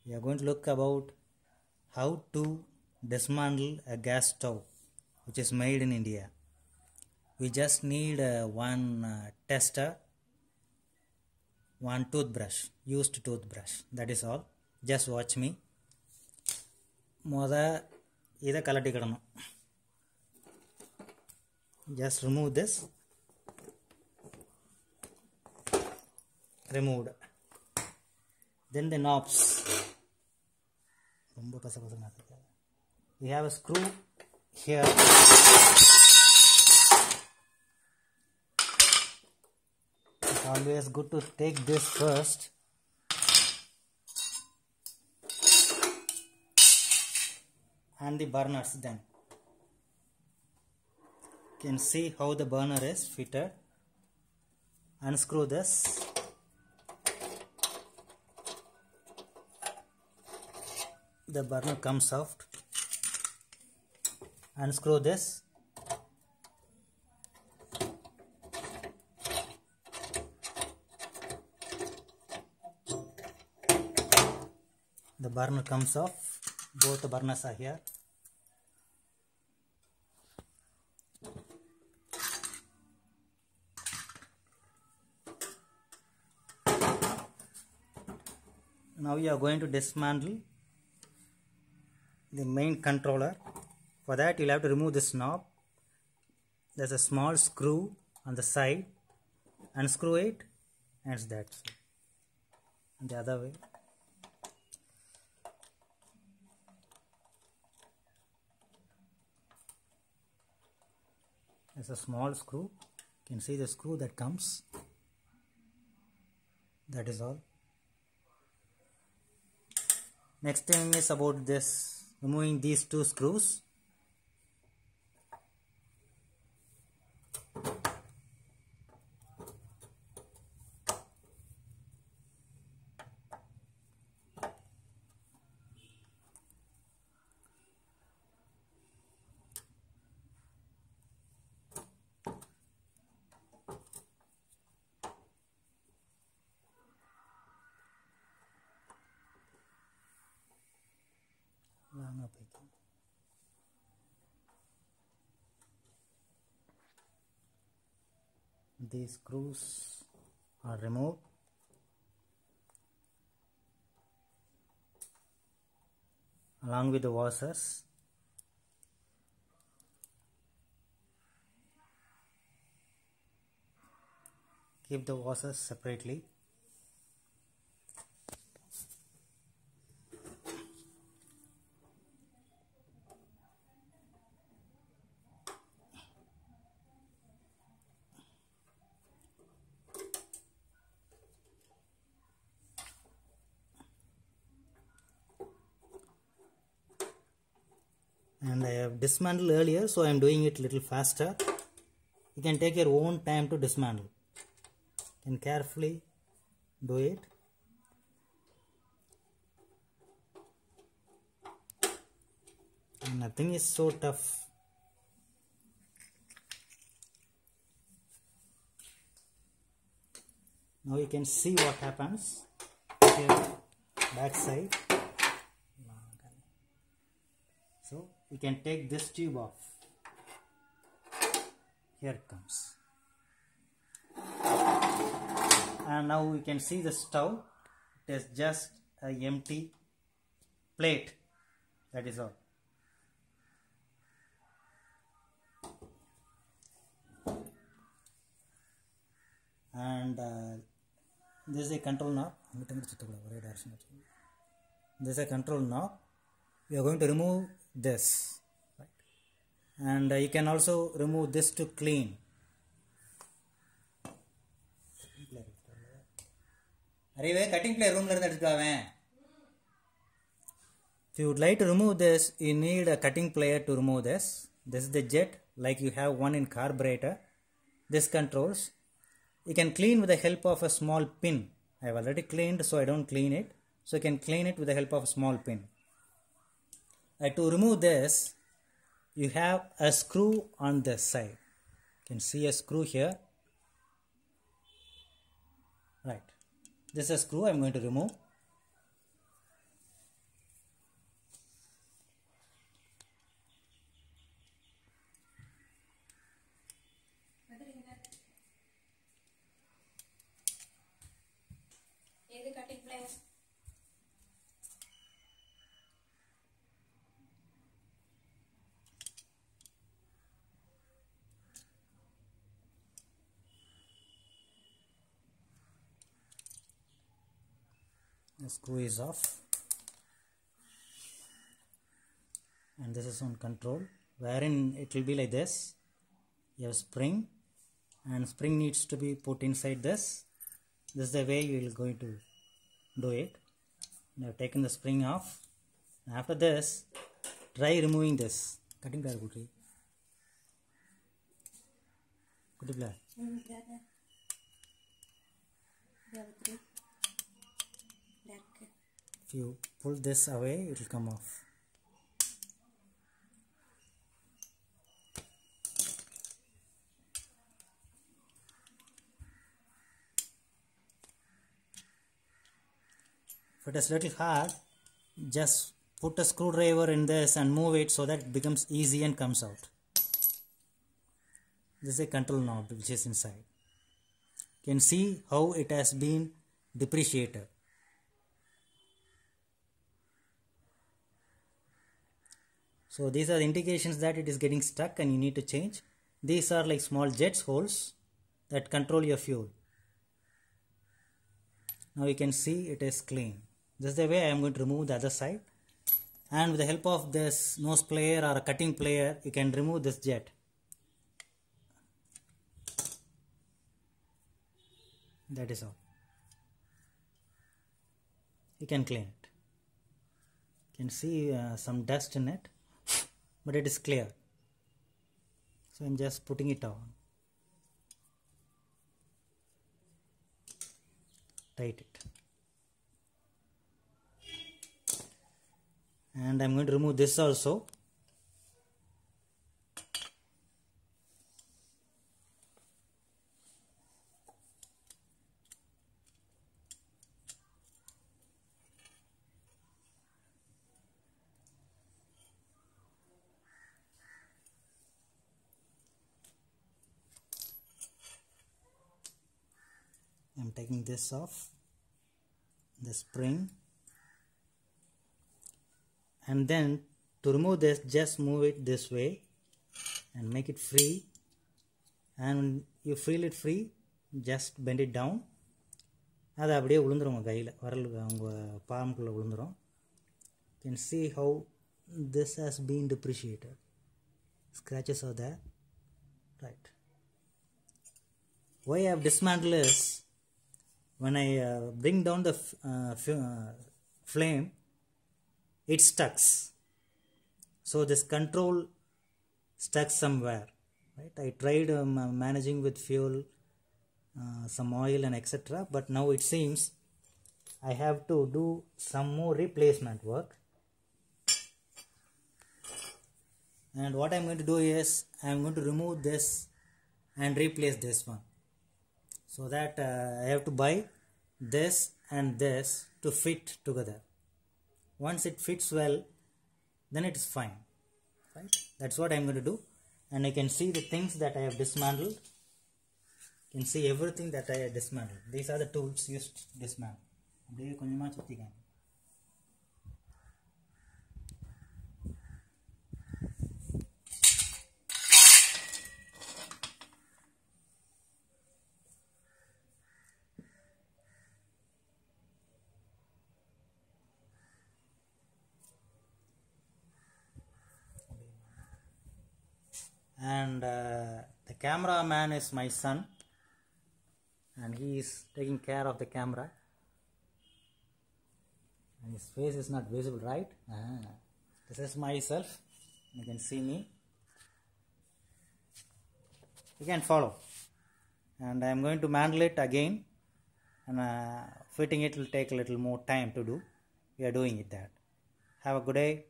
we are going to look about how to dismantle a gas stove which is made in India. We just need one tester, one toothbrush, used toothbrush, that is all. Just watch me. Just remove this. Removed. Then the knobs. We have a screw here. It's always good to take this first. And the burners then. You can see how the burner is fitted. Unscrew this. The burner comes out. Unscrew this. The burner comes off. Both the burners are here. Now we are going to dismantle the main controller. For that you will have to remove this knob. There is a small screw on the side. Unscrew it and it's that. And the other way. There's a small screw. You can see the screw that comes. That is all. Next thing is about this, removing these two screws. These screws are removed. Along with the washers. Keep the washers separately. And I have dismantled earlier, so I am doing it a little faster. You can take your own time to dismantle. You can carefully do it. And nothing is so tough. Now you can see what happens. Here, back side. So you can take this tube off. Here it comes. And now we can see the stove. It is just an empty plate. That is all. And this is a control knob. This is a control knob. We are going to remove this, right? And you can also remove this to clean. Cutting play room. If you would like to remove this, you need a cutting plier to remove this. This is the jet, like you have one in carburetor. This controls. You can clean with the help of a small pin. I have already cleaned, so I don't clean it. So you can clean it with the help of a small pin. To remove this, you have a screw on this side. You can see a screw here. Right. This is a screw I am going to remove. The screw is off, and this is on control, wherein it will be like this. You have spring, and spring needs to be put inside this. This is the way you will going to do it. You have taken the spring off. After this, try removing this. Cutting plier good. Good plier. If you pull this away, it will come off. If it is little hard, just put a screwdriver in this and move it so that it becomes easy and comes out. This is a control knob which is inside. You can see how it has been depreciated. So these are the indications that it is getting stuck and you need to change. These are like small jets holes that control your fuel. Now you can see it is clean. This is the way I am going to remove the other side. And with the help of this nose plier or a cutting plier, you can remove this jet. That is all. You can clean it. You can see some dust in it, but it is clear. So I am just putting it on. Tight it. And I am going to remove this also. I am taking this off, the spring, and then to remove this, just move it this way and make it free, and when you feel it free, just bend it down. அது அப்படியே விழுந்துரும் உங்கள் கையில் வரல் உங்கள் பாம்புக்குள்ளே விழுந்துரும். You can see how this has been depreciated. Scratches are there. Right. Why I have dismantled is, when I bring down the flame, it stucks. So this control stuck somewhere. Right? I tried managing with fuel, some oil and etc. But now it seems I have to do some more replacement work. And what I am going to do is, I am going to remove this and replace this one. So that I have to buy this and this to fit together. Once it fits well, then it is fine. Right? That's what I am going to do. And I can see the things that I have dismantled. You can see everything that I have dismantled. These are the tools used to dismantle. And the cameraman is my son, and he is taking care of the camera, and his face is not visible, right? This is myself. You can see me. You can follow, and I am going to mandle it again, and fitting it will take a little more time to do. We are doing it that. Have a good day.